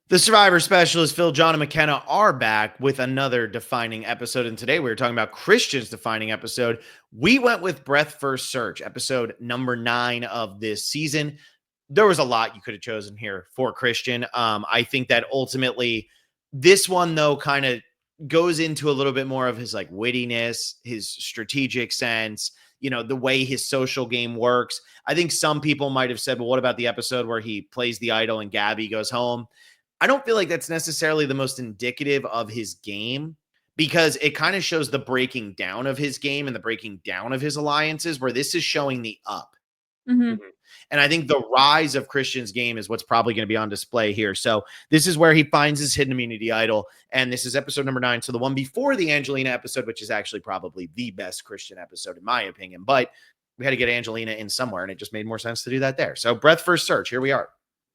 The Survivor Specialist, Phil, John, and McKenna are back with another defining episode. And today we were talking about Christian's defining episode. We went with Breath First Search, episode number 9 of this season. There was a lot you could have chosen here for Christian. I think that ultimately this one, though, kind of goes into a little bit more of his like wittiness, his strategic sense, the way his social game works. I think some people might have said, well, what about the episode where he plays the idol and Gabby goes home? I don't feel like that's necessarily the most indicative of his game because it kind of shows the breaking down of his game and the breaking down of his alliances, where this is showing the up. Mm-hmm. And I think the rise of Christian's game is what's probably going to be on display here. So this is where he finds his hidden immunity idol. And this is episode number 9. So the one before the Angelina episode, which is actually probably the best Christian episode, in my opinion. But we had to get Angelina in somewhere, and it just made more sense to do that there. So Breath First Search, here we are.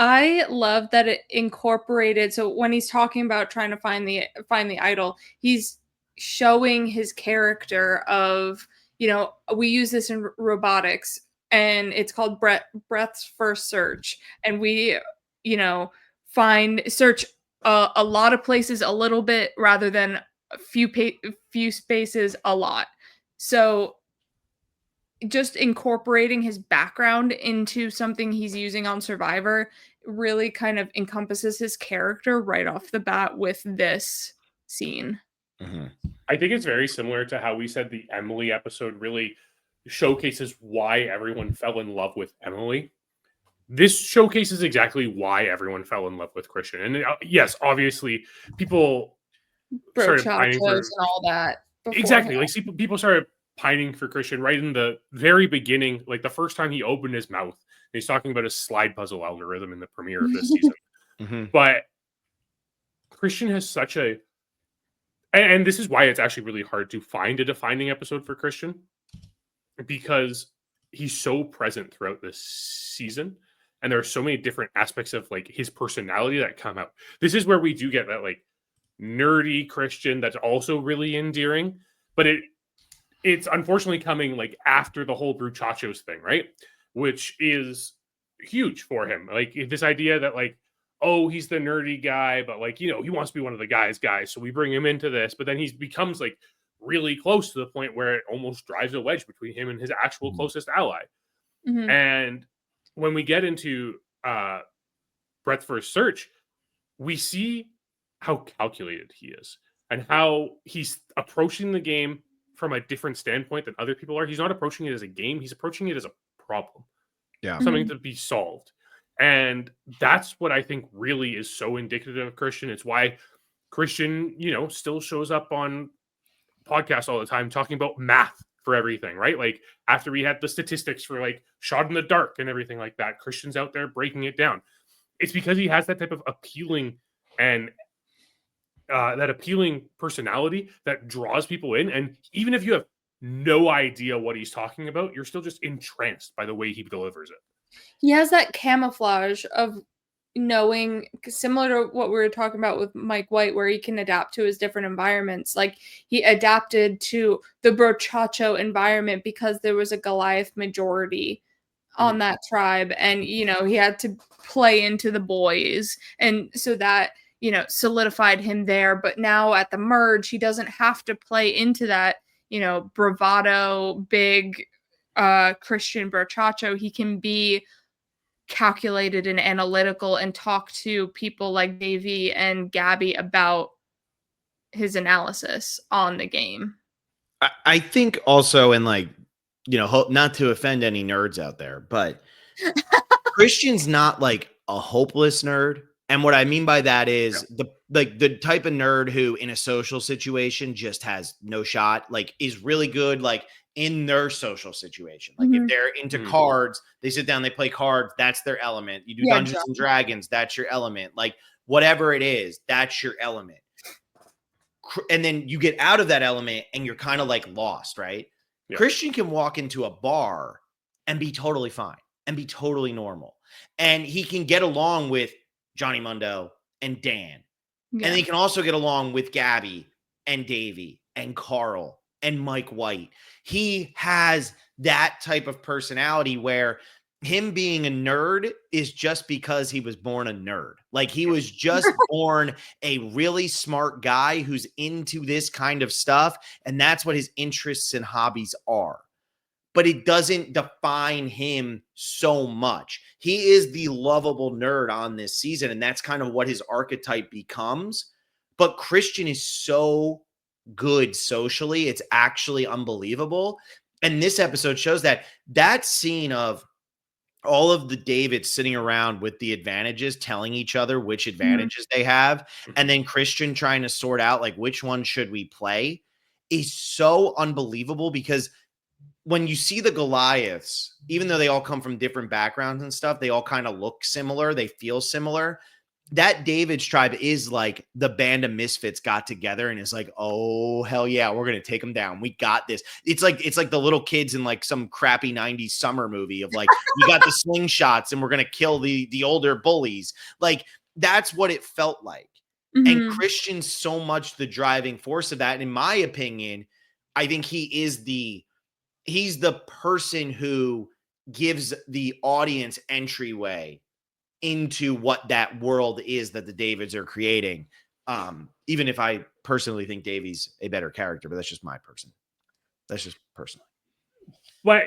I love that it incorporated. So when he's talking about trying to find the idol, he's showing his character of, we use this in robotics, and it's called Breath's First Search, and we, search a lot of places a little bit rather than a few spaces a lot. So just incorporating his background into something he's using on Survivor really kind of encompasses his character right off the bat with this scene. Mm-hmm. I think it's very similar to how we said the Emily episode really showcases why everyone fell in love with Emily. This showcases exactly why everyone fell in love with Christian. And yes, obviously, people started pining for and all that. Exactly. Like, people started pining for Christian right in the very beginning, like the first time he opened his mouth. He's talking about his slide puzzle algorithm in the premiere of this season. Mm-hmm. But Christian has such a, and this is why it's actually really hard to find a defining episode for Christian, because he's so present throughout this season, and there are so many different aspects of like his personality that come out. This is where we do get that like nerdy Christian that's also really endearing, but it's unfortunately coming like after the whole Bruchachos thing, right? Which is huge for him. Like this idea that like, oh, he's the nerdy guy, but like, he wants to be one of the guys. So we bring him into this, but then he becomes like really close to the point where it almost drives a wedge between him and his actual closest ally. Mm-hmm. And when we get into Breath First Search, we see how calculated he is and how he's approaching the game from a different standpoint than other people are. He's not approaching it as a game. He's approaching it as a problem. Yeah. Something to be solved. And that's what I think really is so indicative of Christian. It's why Christian, still shows up on podcasts all the time talking about math for everything, right? Like after we had the statistics for like shot in the dark and everything like that, Christian's out there breaking it down. It's because he has that type of appealing and that appealing personality that draws people in. And even if you have no idea what he's talking about, you're still just entranced by the way he delivers it. He has that camouflage of knowing, similar to what we were talking about with Mike White, where he can adapt to his different environments. Like he adapted to the Brochacho environment because there was a Goliath majority on that tribe, and he had to play into the boys, and so that solidified him there. But now at the merge, he doesn't have to play into that bravado big Christian Brochacho. He can be calculated and analytical and talk to people like Davey and Gabby about his analysis on the game. I think also, and like, not to offend any nerds out there, but Christian's not like a hopeless nerd. And what I mean by that is the type of nerd who in a social situation just has no shot, like is really good, like in their social situation. Like if they're into cards, they sit down, they play cards. That's their element. You do Dungeons and Dragons. That's your element. Like whatever it is, that's your element. And then you get out of that element and you're kind of like lost, right? Yeah. Christian can walk into a bar and be totally fine and be totally normal. And he can get along with Johnny Mundo and Dan. Yeah. And he can also get along with Gabby and Davey and Carl and Mike White. He has that type of personality where him being a nerd is just because he was born a nerd. Like he was just born a really smart guy who's into this kind of stuff. And that's what his interests and hobbies are. But it doesn't define him so much. He is the lovable nerd on this season. And that's kind of what his archetype becomes. But Christian is so good socially. It's actually unbelievable. And this episode shows that scene of all of the Davids sitting around with the advantages, telling each other which advantages they have, and then Christian trying to sort out like which one should we play is so unbelievable, because when you see the Goliaths, even though they all come from different backgrounds and stuff, they all kind of look similar, they feel similar. That David's tribe is like the band of misfits got together and is like, oh, hell yeah, we're going to take them down. We got this. It's like the little kids in like some crappy 90s summer movie of like, we got the slingshots and we're going to kill the older bullies. Like, that's what it felt like. And Christian's so much the driving force of that. And in my opinion, I think he's the person who gives the audience entryway into what that world is that the Davids are creating. Even if I personally think Davy's a better character, but that's just personally. Well,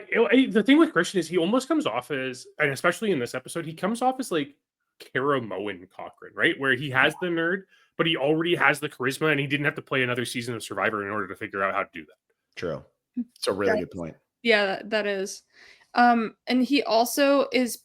the thing with Christian is he almost comes off as, and especially in this episode, he comes off as like Kara Moen Cochran, right? Where he has the nerd, but he already has the charisma, and he didn't have to play another season of Survivor in order to figure out how to do that. True. It's a really good point. Yeah, that is. And he also is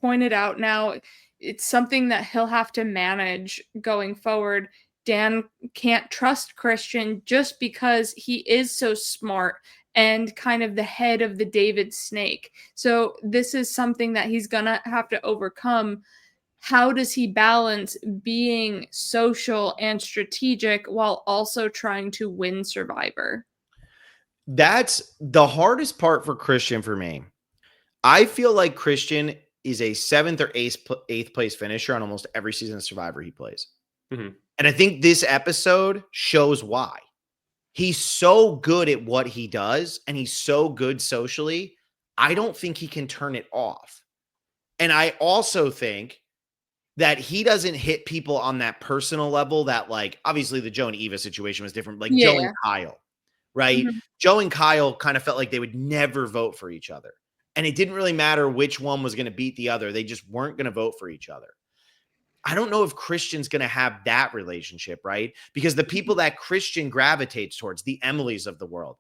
pointed out now, it's something that he'll have to manage going forward. Dan can't trust Christian just because he is so smart and kind of the head of the David snake. So this is something that he's gonna have to overcome. How does he balance being social and strategic while also trying to win Survivor? That's the hardest part for Christian for me. I feel like Christian is a 7th or 8th place finisher on almost every season of Survivor he plays. And I think this episode shows why. He's so good at what he does, and he's so good socially. I don't think he can turn it off. And I also think that he doesn't hit people on that personal level that, like, obviously the Joe and Eva situation was different. Like Joe and Kyle, right? Joe and Kyle kind of felt like they would never vote for each other. And it didn't really matter which one was going to beat the other. They just weren't going to vote for each other. I don't know if Christian's going to have that relationship, right? Because the people that Christian gravitates towards, the Emilys of the world,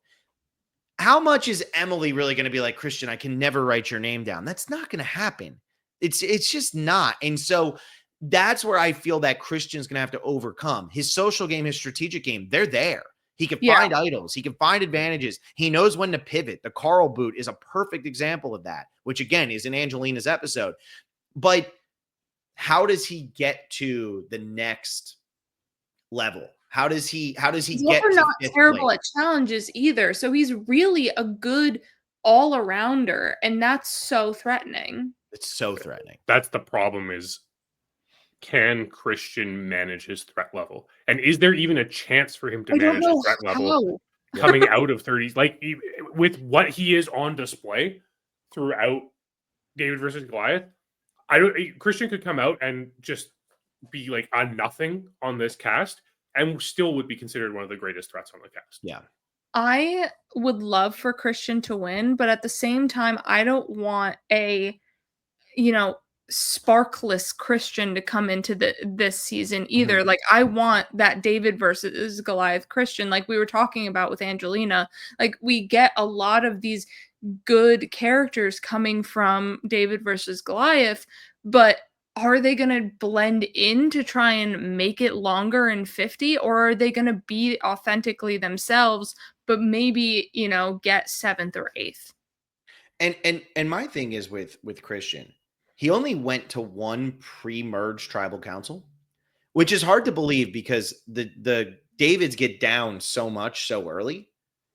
how much is Emily really going to be like, Christian, I can never write your name down? That's not going to happen. It's just not. And so that's where I feel that Christian's going to have to overcome his social game, his strategic game. They're there. He can find idols. He can find advantages. He knows when to pivot. The Carl boot is a perfect example of that, which again is in Angelina's episode. But how does he get to the next level? How does he get to not terrible place? at challenges either. So he's really a good all-arounder, and that's so threatening. It's so threatening. That's the problem is, can Christian manage his threat level? And is there even a chance for him to manage his threat level coming out of 30s? Like, with what he is on display throughout David versus Goliath, Christian could come out and just be like a nothing on this cast and still would be considered one of the greatest threats on the cast. Yeah. I would love for Christian to win, but at the same time, I don't want a, sparkless Christian to come into this season either. Like, I want that David versus Goliath Christian, like we were talking about with Angelina. Like, we get a lot of these good characters coming from David versus Goliath, but are they going to blend in to try and make it longer in 50, or are they going to be authentically themselves, but maybe, get 7th or 8th? And my thing is with Christian, he only went to one pre-merge tribal council, which is hard to believe because the Davids get down so much so early,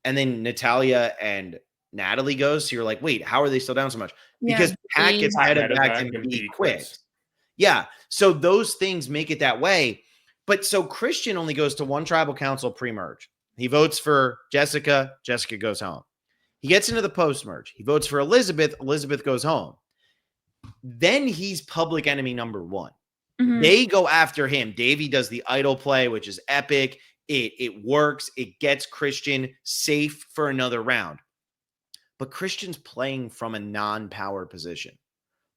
and then Natalia and Natalie goes. So you're like, wait, how are they still down so much? Because Pat gets medevac and B quits. Yeah. So those things make it that way. But so Christian only goes to one tribal council pre-merge. He votes for Jessica. Jessica goes home. He gets into the post-merge. He votes for Elizabeth. Elizabeth goes home. then he's public enemy number one. Mhm. They go after him. Davey does the idol play, which is epic. It works. It gets Christian safe for another round. But Christian's playing from a non-power position.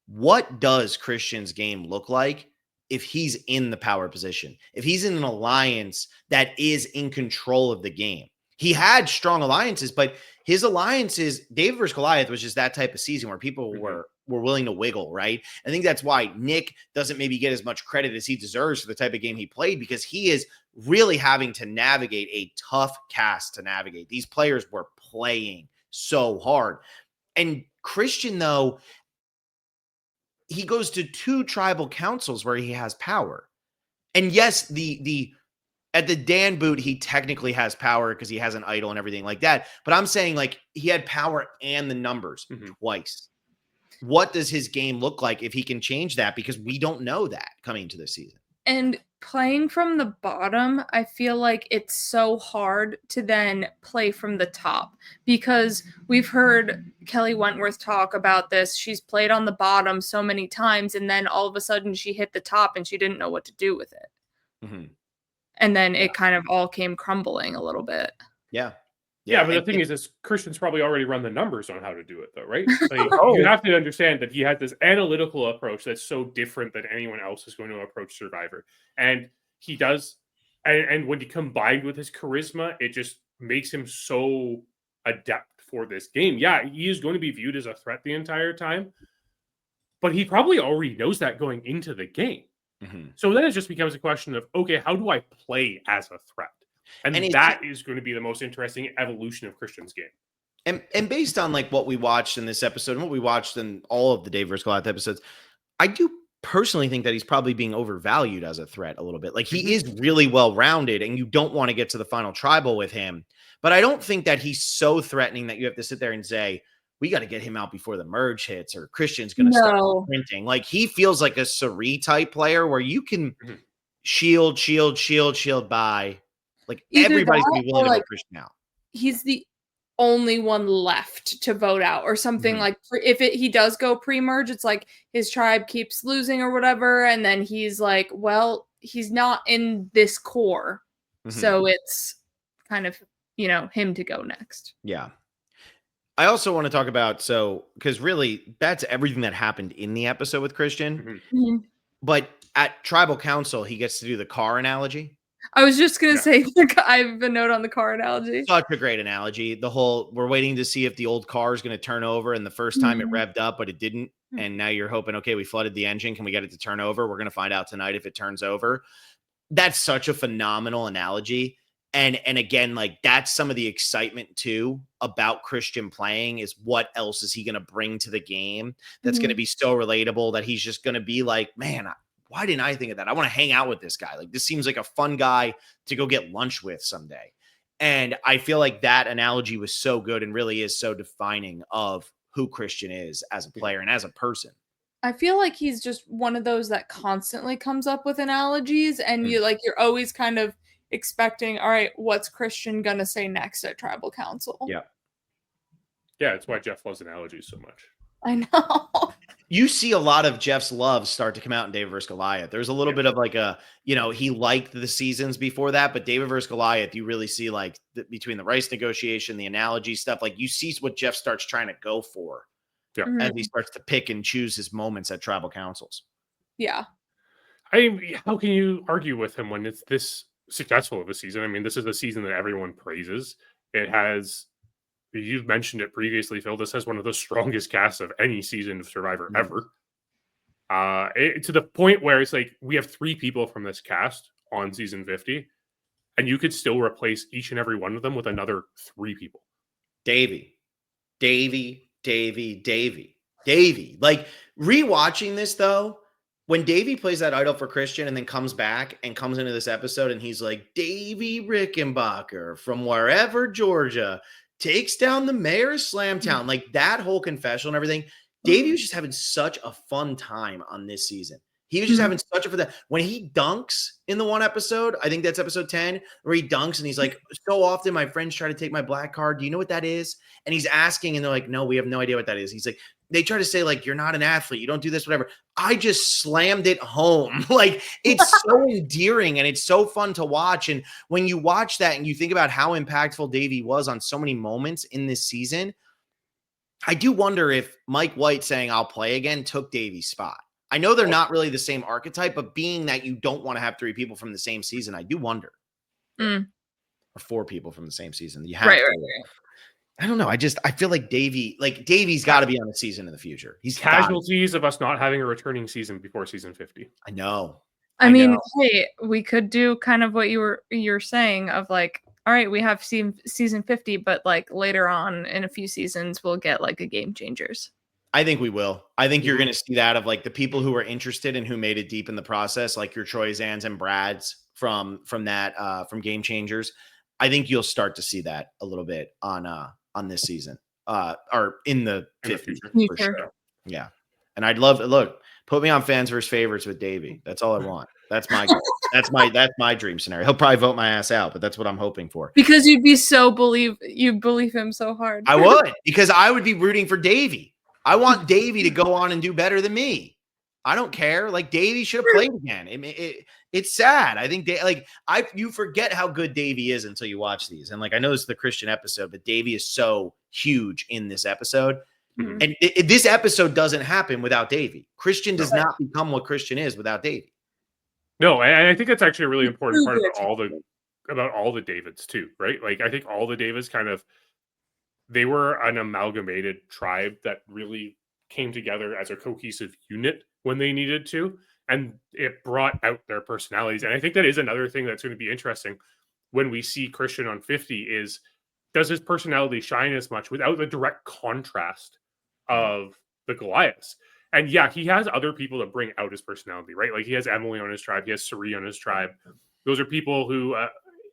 What does Christian's game look like if he's in the power position? If he's in an alliance that is in control of the game? He had strong alliances, but his alliances, David versus Goliath, was just that type of season where people were willing to wiggle, right? I think that's why Nick doesn't maybe get as much credit as he deserves for the type of game he played, because he is really having to navigate a tough cast to navigate. These players were playing so hard. And Christian, though, he goes to 2 tribal councils where he has power. And yes, at the Dan boot, he technically has power because he has an idol and everything like that. But I'm saying, like, he had power and the numbers twice. What does his game look like if he can change that? Because we don't know that coming into this season. And playing from the bottom, I feel like it's so hard to then play from the top, because we've heard Kelly Wentworth talk about this. She's played on the bottom so many times, and then all of a sudden she hit the top and she didn't know what to do with it. And then it kind of all came crumbling a little bit. Yeah, but the thing is Christian's probably already run the numbers on how to do it, though, right? Like, you have to understand that he had this analytical approach that's so different than anyone else is going to approach Survivor. And he does, and when he combined with his charisma, it just makes him so adept for this game. Yeah, he is going to be viewed as a threat the entire time, but he probably already knows that going into the game. So then it just becomes a question of, okay, how do I play as a threat? And that is going to be the most interesting evolution of Christian's game. And based on like what we watched in this episode and what we watched in all of the Dave vs. Goliath episodes, I do personally think that he's probably being overvalued as a threat a little bit. Like, he is really well-rounded, and you don't want to get to the final tribal with him. But I don't think that he's so threatening that you have to sit there and say, we got to get him out before the merge hits, or Christian's going to start sprinting. Like, he feels like a Sari type player where you can shield by. Like, either everybody's that, going to be willing to vote Christian out. He's the only one left to vote out, or something. Like, if he does go pre-merge, it's like his tribe keeps losing or whatever, and then he's like, well, he's not in this core, so it's kind of, him to go next. Yeah. I also want to talk about, because really that's everything that happened in the episode with Christian. But at Tribal Council, he gets to do the car analogy. I was just going to say, I have a note on the car analogy. Such a great analogy. The whole, we're waiting to see if the old car is going to turn over, and the first time it revved up, but it didn't. And now you're hoping, okay, we flooded the engine. Can we get it to turn over? We're going to find out tonight if it turns over. That's such a phenomenal analogy. And again, like, that's some of the excitement too about Christian playing, is what else is he going to bring to the game that's going to be so relatable that he's just going to be like, man, why didn't I think of that? I want to hang out with this guy. Like, this seems like a fun guy to go get lunch with someday. And I feel like that analogy was so good and really is so defining of who Christian is as a player and as a person. I feel like he's just one of those that constantly comes up with analogies, and you're always kind of expecting, all right, what's Christian gonna say next at Tribal Council? Yeah, that's why Jeff loves analogies so much. I know. You see a lot of Jeff's love start to come out in David vs. Goliath. There's a little bit of like he liked the seasons before that, but David vs. Goliath, you really see like between the rice negotiation, the analogy stuff, like you see what Jeff starts trying to go for as he starts to pick and choose his moments at Tribal Councils. Yeah. How can you argue with him when it's this successful of a season? I mean, this is a season that everyone praises. It has, you've mentioned it previously, Phil, this has one of the strongest casts of any season of Survivor ever. To the point where it's like, we have 3 people from this cast on season 50, and you could still replace each and every one of them with another 3 people. Davey. Like, rewatching this though, when Davey plays that idol for Christian and then comes back and comes into this episode and he's like, Davey Rickenbacker from wherever, Georgia, takes down the mayor of Slamtown, like that whole confessional and everything. Davey was just having such a fun time on this season. He was just having such a fun time. When he dunks in the one episode, I think that's episode 10, where he dunks and he's like, so often my friends try to take my black card. Do you know what that is? And he's asking, and they're like, no, we have no idea what that is. He's like, they try to say like, you're not an athlete, you don't do this, whatever. I just slammed it home. Like, it's so endearing and it's so fun to watch. And when you watch that and you think about how impactful Davey was on so many moments in this season, I do wonder if Mike White saying I'll play again took Davey's spot. I know they're not really the same archetype, but being that you don't want to have 3 people from the same season, I do wonder. Or 4 people from the same season. You have Right. I don't know. I feel like Davey's got to be on a season in the future. He's casualties of us not having a returning season before season 50. I know. I mean, hey, we could do kind of what you're saying of like, all right, we have season 50, but like later on in a few seasons, we'll get like a game changers. I think we will. I think you're going to see that of like the people who are interested and who made it deep in the process, like your Troy Zans and Brads from Game Changers. I think you'll start to see that a little bit on this season, or in the future. For sure. Yeah, and I'd love look. Put me on fans versus favorites with Davey. That's all I want. That's my goal. That's my dream scenario. He'll probably vote my ass out, but that's what I'm hoping for. Because you'd believe him so hard. I would, because I would be rooting for Davey. I want Davey to go on and do better than me. I don't care. Like, Davey should have played again. It's sad. I think you forget how good Davey is until you watch these. And like, I know this is the Christian episode, but Davey is so huge in this episode. Mm-hmm. And this episode doesn't happen without Davey. Christian does not become what Christian is without Davey. No, and I think that's actually a really important part about all the Davids too, right? Like, I think all the Davids they were an amalgamated tribe that really came together as a cohesive unit when they needed to, and it brought out their personalities. And I think that is another thing that's going to be interesting when we see Christian on 50 is, does his personality shine as much without the direct contrast of the Goliaths? And yeah, he has other people that bring out his personality, right? Like, he has Emily on his tribe, he has Suri on his tribe. Those are people who,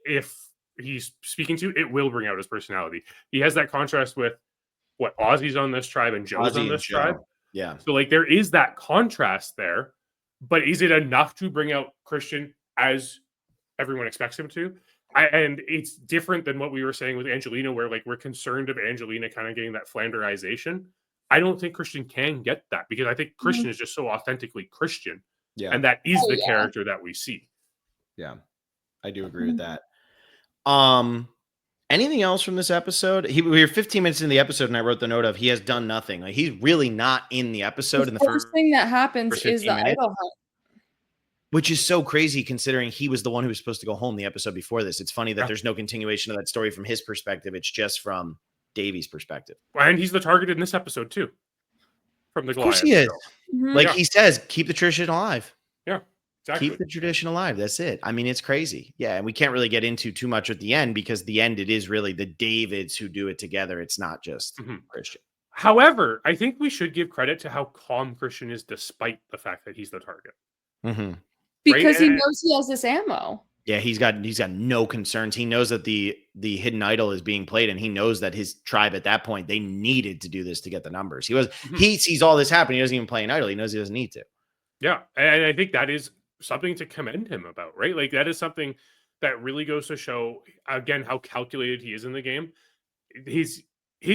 if he's speaking to, it will bring out his personality. He has that contrast with what Ozzy's on this tribe and Joe's on this tribe. Yeah. So like, there is that contrast there, but is it enough to bring out Christian as everyone expects him to? And it's different than what we were saying with Angelina, where like, we're concerned of Angelina kind of getting that Flanderization. I don't think Christian can get that, because I think Christian is just so authentically Christian. Yeah. And that is the character that we see. Yeah. I do agree with that. Anything else from this episode? We were 15 minutes in the episode, and I wrote the note of he has done nothing. Like, he's really not in the episode. The first thing that happens is the idol hunt, which is so crazy considering he was the one who was supposed to go home the episode before this. It's funny that there's no continuation of that story from his perspective. It's just from Davey's perspective. And he's the target in this episode too. From the Goliath. Of course he is. Mm-hmm. Like he says, keep the tradition alive. Yeah. Exactly. Keep the tradition alive. That's it. I mean, it's crazy. Yeah. And we can't really get into too much at the end, because the end, it is really the Davids who do it together. It's not just Christian. However, I think we should give credit to how calm Christian is, despite the fact that he's the target. Mm-hmm. Because he knows he has this ammo. Yeah, he's got no concerns. He knows that the hidden idol is being played, and he knows that his tribe at that point, they needed to do this to get the numbers. He sees all this happen. He doesn't even play an idol. He knows he doesn't need to. Yeah, and I think that is something to commend him about, right? Like, that is something that really goes to show, again, how calculated he is in the game. His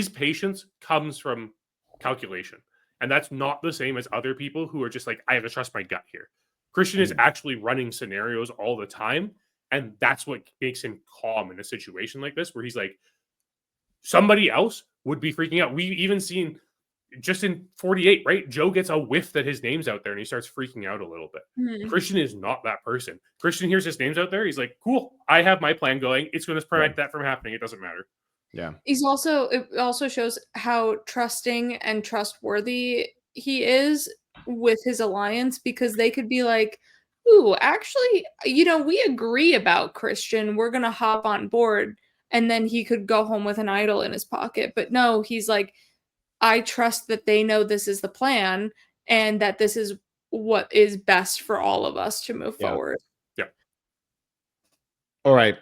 patience comes from calculation, and that's not the same as other people who are just like, I have to trust my gut here. Christian is actually running scenarios all the time, and that's what makes him calm in a situation like this, where he's like, somebody else would be freaking out. We've even seen just in 48, right? Joe gets a whiff that his name's out there, and he starts freaking out a little bit. Mm-hmm. Christian is not that person. Christian hears his name's out there. He's like, cool, I have my plan going. It's going to prevent that from happening. It doesn't matter. Yeah. It also shows how trusting and trustworthy he is with his alliance, because they could be like, ooh, actually, we agree about Christian. We're going to hop on board. And then he could go home with an idol in his pocket. But no, he's like, I trust that they know this is the plan and that this is what is best for all of us to move forward. Yeah. All right.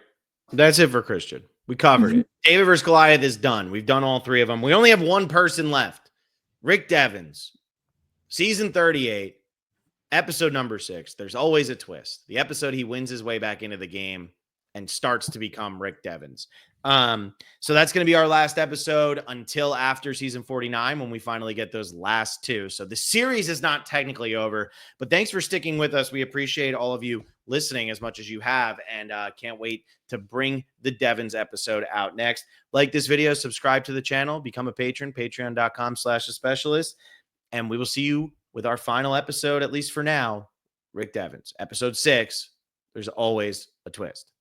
That's it for Christian. We covered it. David versus Goliath is done. We've done all 3 of them. We only have one person left. Rick Devens, season 38, episode number 6. There's always a twist. The episode he wins his way back into the game. and starts to become Rick Devens. So that's going to be our last episode until after season 49, when we finally get those last 2. So the series is not technically over, but thanks for sticking with us. We appreciate all of you listening as much as you have, and can't wait to bring the Devens episode out next. Like this video, subscribe to the channel, become a patron, patreon.com/thespecialist, and we will see you with our final episode, at least for now, Rick Devens, episode 6. There's always a twist.